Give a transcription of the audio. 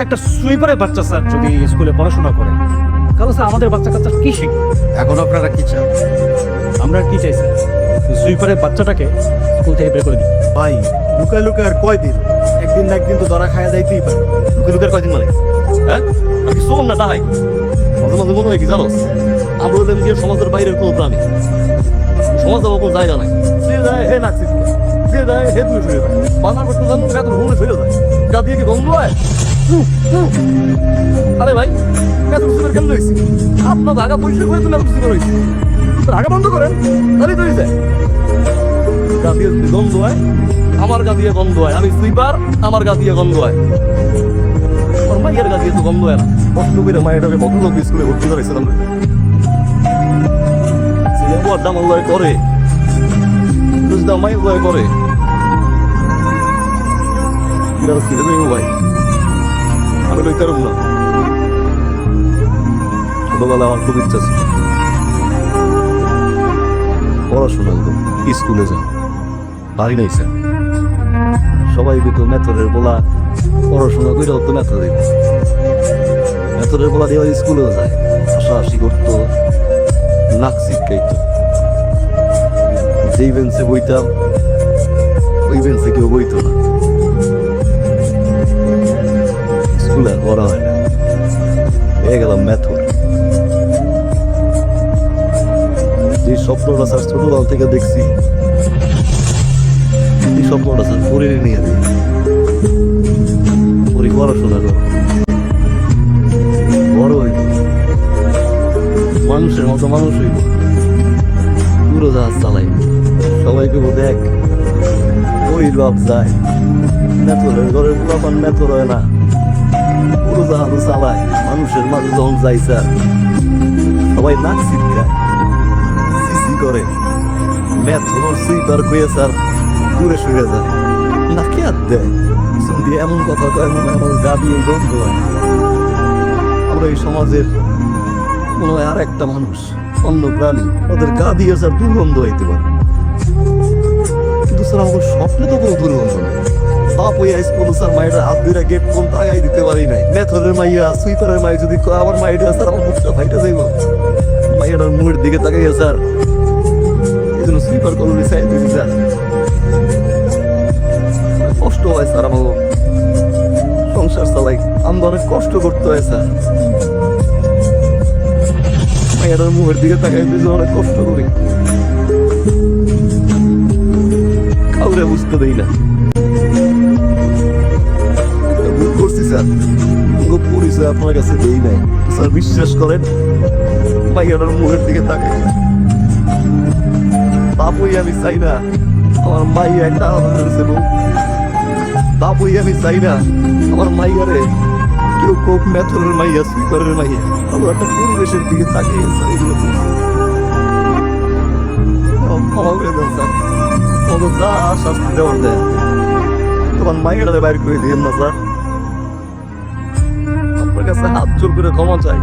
একটা সুইপারের বাচ্চা স্যার যদি স্কুলে পড়াশোনা করে তাহলে স্যার আমাদের বাচ্চা কাচ্চা কি শিখবে? এখন আপনারা কি চান? আমরা কি চাই স্যার? সুইপারের বাচ্চাটাকে স্কুল থেকে বের করে দিই। ভাই লুকায় লুকায় আর কয়দিন? একদিন না একদিন তো ধরা খায়া যাইতেই পারে। লুকে লুকের কয়দিন মানে হ্যাঁ আমি কি শোন না তাই মাঝে মাঝে মনে হয় কি জানোস আমরা হলাম গিয়ে সমাজের বাইরের কোনো প্রাণী। সমাজ আমার কোনো জায়গা নাই। যে যায় হে নাচি যে যায় হে দূরে ফিরে যায় বাজার করতে যান এত ঘুরে ফিরে যায় গা দিয়ে কি গন্ধ হয়? আরে ভাই এত সুন্দর কেমন হয়েছি? আপনার জায়গা পরিষ্কার করে তুমি এত সুন্দর হয়েছি রাগা বন্ধ করেন তাহলেই তো হয়েছে। গা দিয়ে যদি গন্ধ হয় আমার গা দিয়ে গন্ধ হয়। আমি সুইপার আমার গা দিয়ে গন্ধ হয়। আমার মাইয়ের গা দিয়ে তো গন্ধ হয় না। কষ্ট করে মায়েরটাকে ভদ্রলোক স্কুলে ভর্তি করেছিলাম দাম আল্লাহ করে মাই আল্লাহ করে ভাই আমি লইতে পারব না। ছোটবেলা আমার খুব ইচ্ছা ছিল পড়াশোনা স্কুলে যাও পারি নাই স্যার। সবাই কিন্তু মেথরের বলা পড়াশোনা করে হতো মেথরের বলা দিয়ে স্কুলেও যায় হাসাহাসি করতো নাক শিখাইতো। যেই বেঞ্চে বইতাম ওই বেঞ্চে কেউ বইতো না। স্কুলে আর পড়া হয় না পেয়ে গেলাম মেথর। যে স্বপ্নটা স্যার ছোটবেলা থেকে দেখছি এই স্বপ্নটা স্যার পরে নিয়ে দিই পড়াশোনা করো বড় হইব মানুষের মতো মানুষ হইব পুরো জাহাজ চালাইব সবাইকে দেখ ওই বাপ যায় মেথরের ঘরের পোলাপান মেথর হয় না পুরো জাহাজ চালায় মানুষের মাঝে যখন যাই স্যার সবাই নাক ছিটকায় সিসি করে মেথর সুইপার কয়ে স্যার দূরে সরে যায় নাকি আর দেয় দিয়ে এমন কথা কয় মনে হয় আমার গা দিয়ে গন্ধ হয়। আমরা এই সমাজের মনে হয় আর একটা মানুষ অন্য প্রাণী ওদের গা দিয়ে স্যার দুর্গন্ধ হইতে পারে কিন্তু স্যার আমাদের স্বপ্নে তো কোনো দুর্গন্ধ নেই। বাপ ওই স্কুল স্যার মায়েরা হাত ধরে গেট কোন তাগাই দিতে পারি নাই। মেথরের মাইয়া সুইপারের মাই যদি আমার মাইটা স্যার আমার মুখটা ফাইটা যাইব মাইয়াটার মুখের দিকে তাকাইয়া স্যার এই জন্য সুইপার কলোনি চাই দিয়েছি স্যার। কষ্ট হয় স্যার আমার সংসার চালাই আমরা অনেক কষ্ট করতে হয় স্যার। মায়ের মুখের দিকে তাকাই দিয়েছে অনেক কষ্ট করি কাউরে বুঝতে দেই না। ভুল করছি স্যার পরিচয় আপনার কাছে দেই নাই স্যার বিশ্বাস করেন। মাইয়ার মুখের দিকে তাকাই বাপুই আমি চাই না আমার মাইয়া একটা আলাদা বউ বাপুই আমি চাই না আমার মাইয়ারে কেউ কোক মেথরের মাইয়া সুইপারের মাইয়া আমরা একটা পরিবেশের দিকে তাকিয়ে এগুলো ক্ষমা করে দেন স্যার যা শাস্তি দেওয়ার দেয় তোমার মাইয়াটাতে বাইর করে দিয়েন না স্যার। আপনার কাছে হাত জোর করে ক্ষমা চাই।